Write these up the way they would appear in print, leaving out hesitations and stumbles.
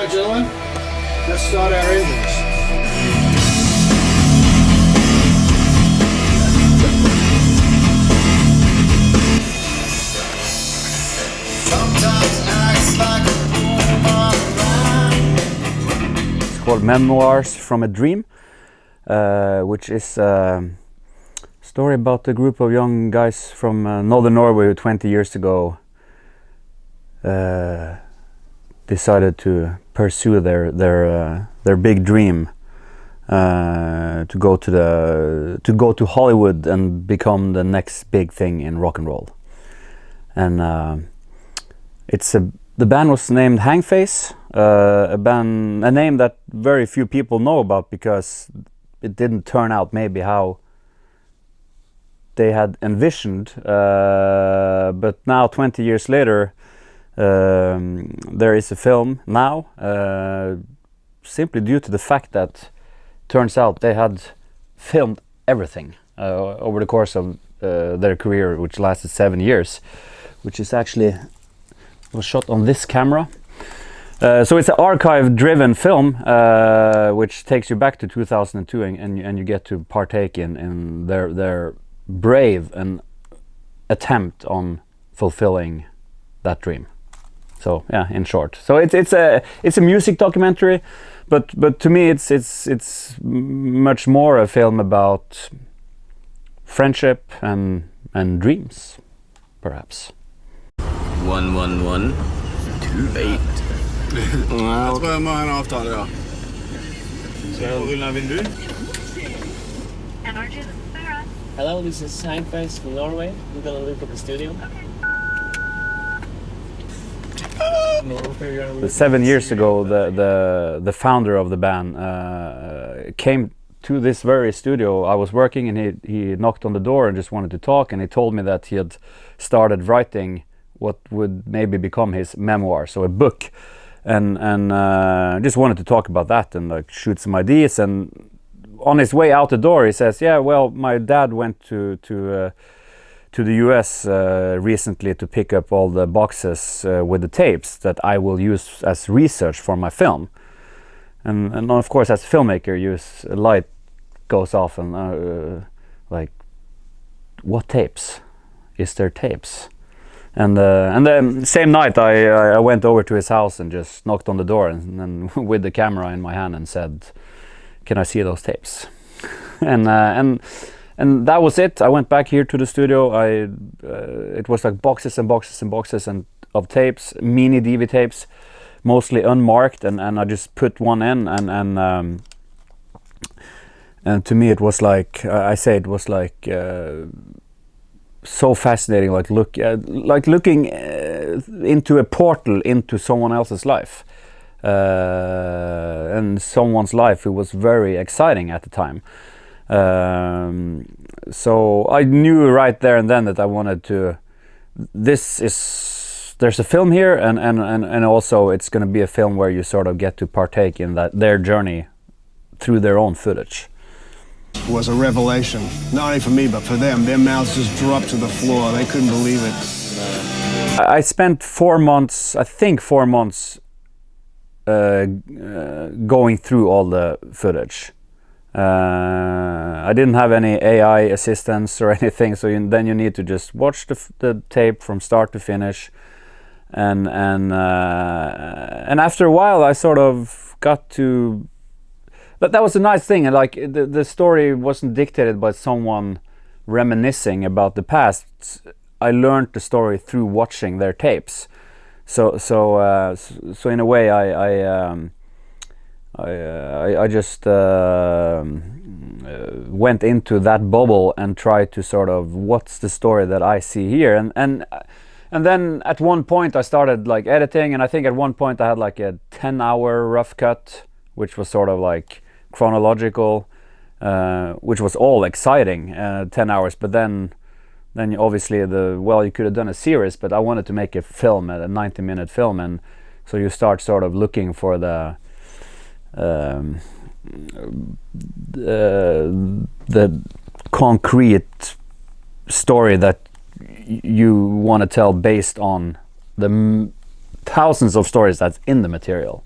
right, gentlemen. Let's start our engines. It's called Memoirs from a Dream, which is a story about a group of young guys from northern Norway who 20 years ago decided to pursue their big dream, to go to Hollywood and become the next big thing in rock and roll. And the band was named Hangface, a name that very few people know about because it didn't turn out maybe how they had envisioned. But now, 20 years later, there is a film now, simply due to the fact that turns out they had filmed everything over the course of their career, which lasted 7 years, which is actually was shot on this camera. So it's an archive-driven film, which takes you back to 2002, and you get to partake in their brave and attempt on fulfilling that dream. So yeah, in short, so it's a music documentary, but to me it's much more a film about friendship and dreams, perhaps. 11128. Jeg tror jeg må ha en avtale, ja. Så ruller vindu. Hello, this is Hangface from Norway. We're gonna look at the studio. 7 years ago, the founder of the band came to this very studio I was working, and he knocked on the door and just wanted to talk, and he told me that he had started writing what would maybe become his memoir, so a book, and just wanted to talk about that and like shoot some ideas. And on his way out the door, he says, "Yeah, well, my dad went to the US recently to pick up all the boxes with the tapes that I will use as research for my film." And of course, as a filmmaker, a light goes off and like, what tapes? Is there tapes? And the same night I went over to his house and just knocked on the door and with the camera in my hand and said, "Can I see those tapes?" and that was it. I went back here to the studio. It was like boxes and boxes and boxes of tapes, mini DV tapes, mostly unmarked, and I just put one in, and to me it was like it was like so fascinating, like looking into a portal into someone else's life, and someone's life who was very exciting at the time. So I knew right there and then that I wanted to. There's a film here, and also it's going to be a film where you sort of get to partake in their journey through their own footage. Was a revelation, not only for me but for them. Their mouths just dropped to the floor. They couldn't believe it. I spent 4 months, I think 4 months, going through all the footage. I didn't have any AI assistance or anything, so then you need to just watch the tape from start to finish, and after a while I sort of got to. But that was a nice thing, and like the story wasn't dictated by someone reminiscing about the past. I learned the story through watching their tapes. So in a way, I just went into that bubble and tried to sort of, what's the story that I see here, and then at one point I started like editing, and I think at one point I had like a 10-hour rough cut, which was sort of like chronological, which was all exciting, 10 hours, but then obviously you could have done a series, but I wanted to make a film, a 90-minute film, and so you start sort of looking for the concrete story that you want to tell based on the thousands of stories that's in the material.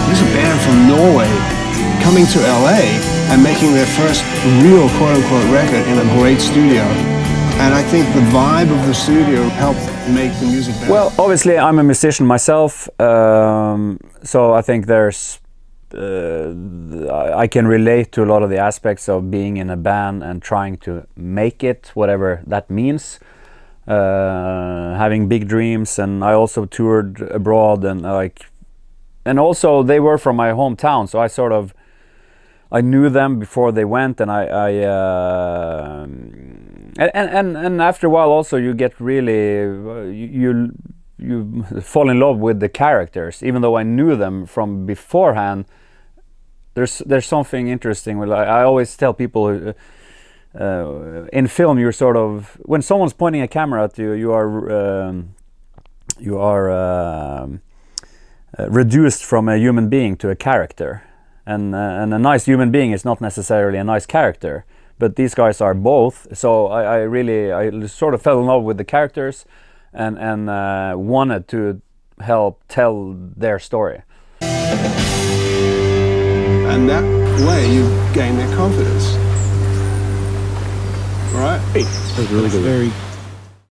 There's a band from Norway coming to LA and making their first real quote-unquote record in a great studio. And I think the vibe of the studio helped make the music better. Well, obviously I'm a musician myself, so I think there's I can relate to a lot of the aspects of being in a band and trying to make it, whatever that means. Having big dreams, and I also toured abroad, and also they were from my hometown, so I knew them before they went, and and after a while also you get really you fall in love with the characters, even though I knew them from beforehand. There's something interesting with, I always tell people, in film you're sort of, when someone's pointing a camera at you, you are reduced from a human being to a character, and a nice human being is not necessarily a nice character, but these guys are both. So I sort of fell in love with the characters, and wanted to help tell their story. And that way you gain their confidence. Right? That was really good. Very